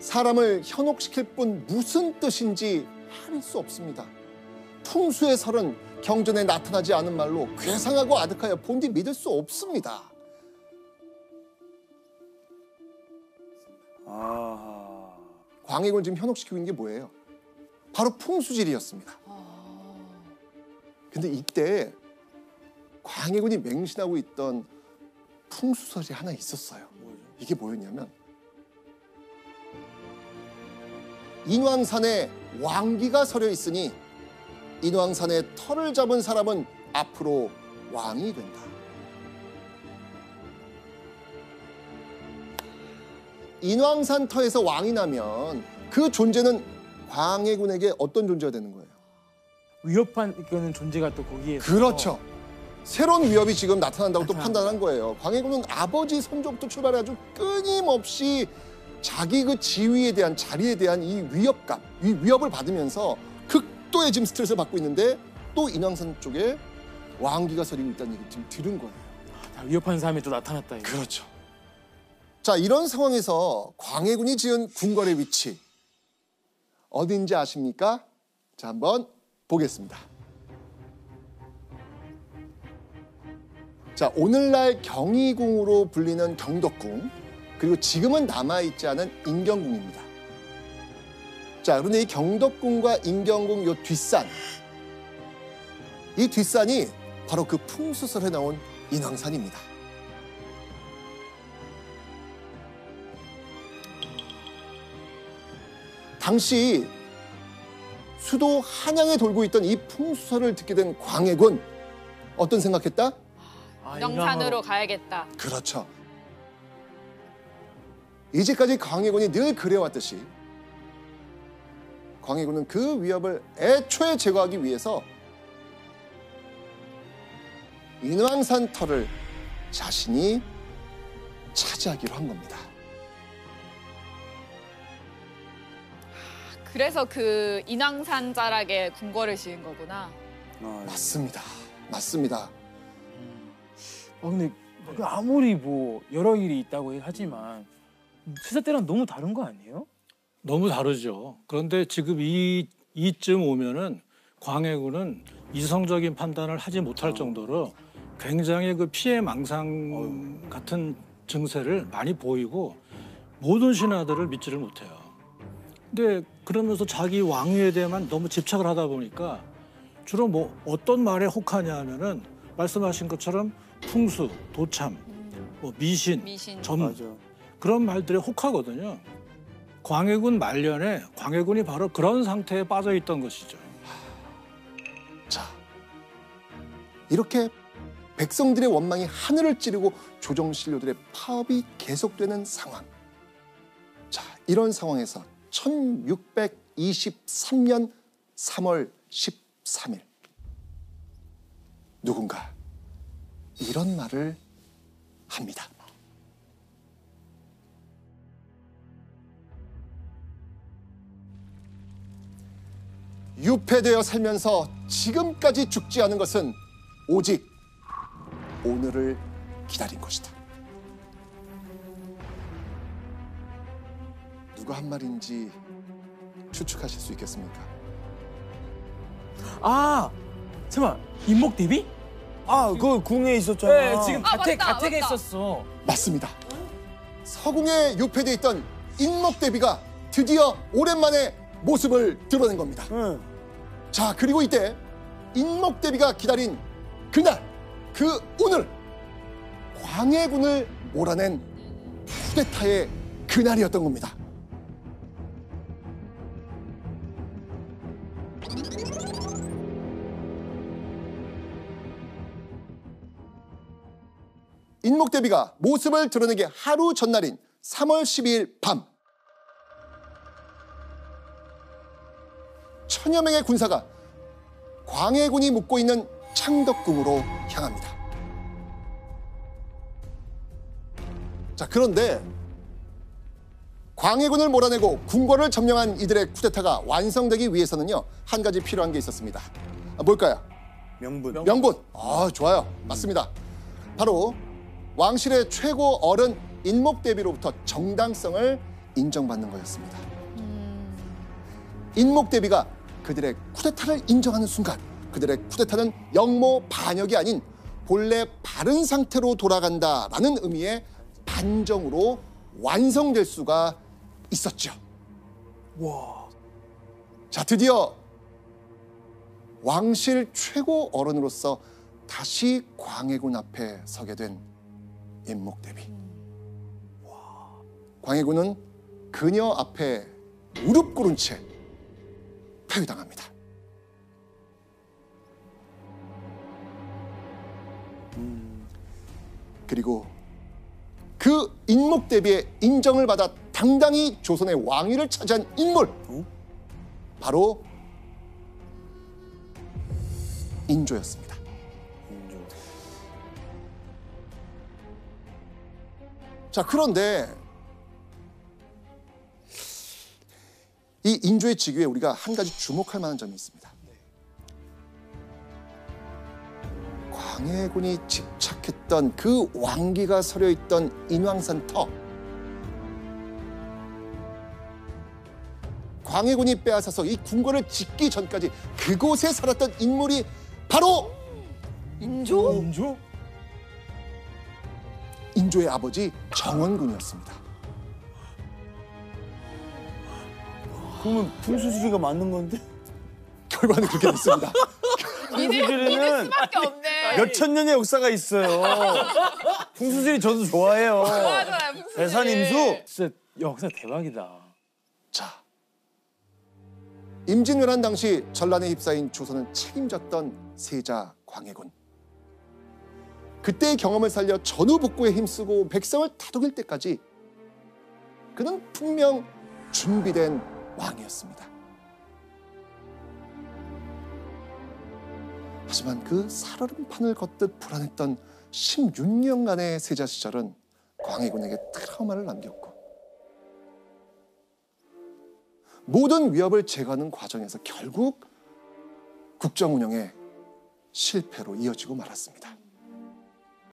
사람을 현혹시킬 뿐 무슨 뜻인지 할 수 없습니다. 풍수의 설은 경전에 나타나지 않은 말로 괴상하고 아득하여 본디 믿을 수 없습니다. 광해군을 지금 현혹시키고 있는 게 뭐예요? 바로 풍수질이었습니다. 근데 이때 광해군이 맹신하고 있던 풍수설이 하나 있었어요. 이게 뭐였냐면 인왕산에 왕기가 서려 있으니 인왕산에 터를 잡은 사람은 앞으로 왕이 된다. 인왕산 터에서 왕이 나면 그 존재는 광해군에게 어떤 존재가 되는 거예요? 위협한 그런 존재가 또 거기에. 그렇죠. 새로운 위협이 지금 나타난다고 또 판단한 거예요. 광해군은 아버지 선조부터 출발해가지고 끊임없이 자기 그 지위에 대한, 자리에 대한 이 위협감, 이 위협을 받으면서 극도의 지금 스트레스를 받고 있는데 또 인왕산 쪽에 왕기가 서리고 있다는 얘기를 지금 들은 거예요. 위협하는 사람이 또 나타났다. 이거. 그렇죠. 자, 이런 상황에서 광해군이 지은 궁궐의 위치 어딘지 아십니까? 자, 한번 보겠습니다. 자, 오늘날 경희궁으로 불리는 경덕궁, 그리고 지금은 남아있지 않은 인경궁입니다. 자, 그런데 이 경덕궁과 인경궁 요 뒷산, 이 뒷산이 바로 그 풍수설에 나온 인왕산입니다. 당시 수도 한양에 돌고 있던 이 풍수설을 듣게 된 광해군, 어떤 생각했다? 인왕산으로 가야겠다. 그렇죠. 이제까지 광해군이 늘 그래왔듯이 광해군은 그 위협을 애초에 제거하기 위해서 인왕산 터를 자신이 차지하기로 한 겁니다. 그래서 그 인왕산 자락에 궁궐을 지은 거구나. 맞습니다. 맞습니다. 근데 아무리 뭐 여러 일이 있다고 하지만 세사 때랑 너무 다른 거 아니에요? 너무 다르죠. 그런데 지금 이쯤 오면은 광해군은 이성적인 판단을 하지 못할 정도로 굉장히 그 피해망상 같은 증세를 많이 보이고 모든 신하들을 믿지를 못해요. 근데 그러면서 자기 왕위에 대해만 너무 집착을 하다 보니까 주로 뭐 어떤 말에 혹하냐 하면은 말씀하신 것처럼 풍수, 도참, 뭐 미신, 점 그런 말들에 혹하거든요. 광해군 말년에 광해군이 바로 그런 상태에 빠져 있던 것이죠. 자, 이렇게 백성들의 원망이 하늘을 찌르고 조정신료들의 파업이 계속되는 상황. 자, 이런 상황에서 1623년 3월 13일 누군가 이런 말을 합니다. 유폐되어 살면서 지금까지 죽지 않은 것은 오직 오늘을 기다린 것이다. 누가 한 말인지 추측하실 수 있겠습니까? 잠깐만, 인목대비? 그 궁에 있었잖아. 네, 지금 가택에 맞다. 있었어. 맞습니다. 서궁에 유폐되어 있던 인목대비가 드디어 오랜만에 모습을 드러낸 겁니다. 자, 그리고 이때 인목대비가 기다린 그날, 그 오늘, 광해군을 몰아낸 쿠데타의 그날이었던 겁니다. 인목대비가 모습을 드러내기 하루 전날인 3월 12일 밤, 천여 명의 군사가 광해군이 묵고 있는 창덕궁으로 향합니다. 자, 그런데 광해군을 몰아내고 궁궐을 점령한 이들의 쿠데타가 완성되기 위해서는요, 한 가지 필요한 게 있었습니다. 뭘까요? 명분. 명분. 좋아요. 맞습니다. 바로 왕실의 최고 어른 인목대비로부터 정당성을 인정받는 거였습니다. 인목대비가 그들의 쿠데타를 인정하는 순간 그들의 쿠데타는 영모 반역이 아닌 본래 바른 상태로 돌아간다라는 의미의 반정으로 완성될 수가 있었죠. 와. 자, 드디어 왕실 최고 어른으로서 다시 광해군 앞에 서게 된 인목대비. 광해군은 그녀 앞에 무릎 꿇은 채 폐위당합니다. 그리고 그 인목대비의 인정을 받아 당당히 조선의 왕위를 차지한 인물, 바로 인조였습니다. 자, 그런데 이 인조의 직위에 우리가 한 가지 주목할 만한 점이 있습니다. 광해군이 집착했던 그 왕기가 서려 있던 인왕산 터, 광해군이 빼앗아서 이 궁궐을 짓기 전까지 그곳에 살았던 인물이 바로 인조? 인조? 인조의 아버지 정원군이었습니다. 그러면 풍수지리가 맞는 건데? 결과는 그렇게 됐습니다. 풍수지리는 수밖에 없네. 몇천 년의 역사가 있어요. 풍수지리 저도 좋아해요. 좋아요, 무슨 대산임수. 진짜 역사 대박이다. 자, 임진왜란 당시 전란에 휩싸인 조선을 책임졌던 세자 광해군. 그때의 경험을 살려 전후 복구에 힘쓰고 백성을 다독일 때까지 그는 분명 준비된 왕이었습니다. 하지만 그 살얼음판을 걷듯 불안했던 16년간의 세자 시절은 광해군에게 트라우마를 남겼고 모든 위협을 제거하는 과정에서 결국 국정 운영에 실패로 이어지고 말았습니다.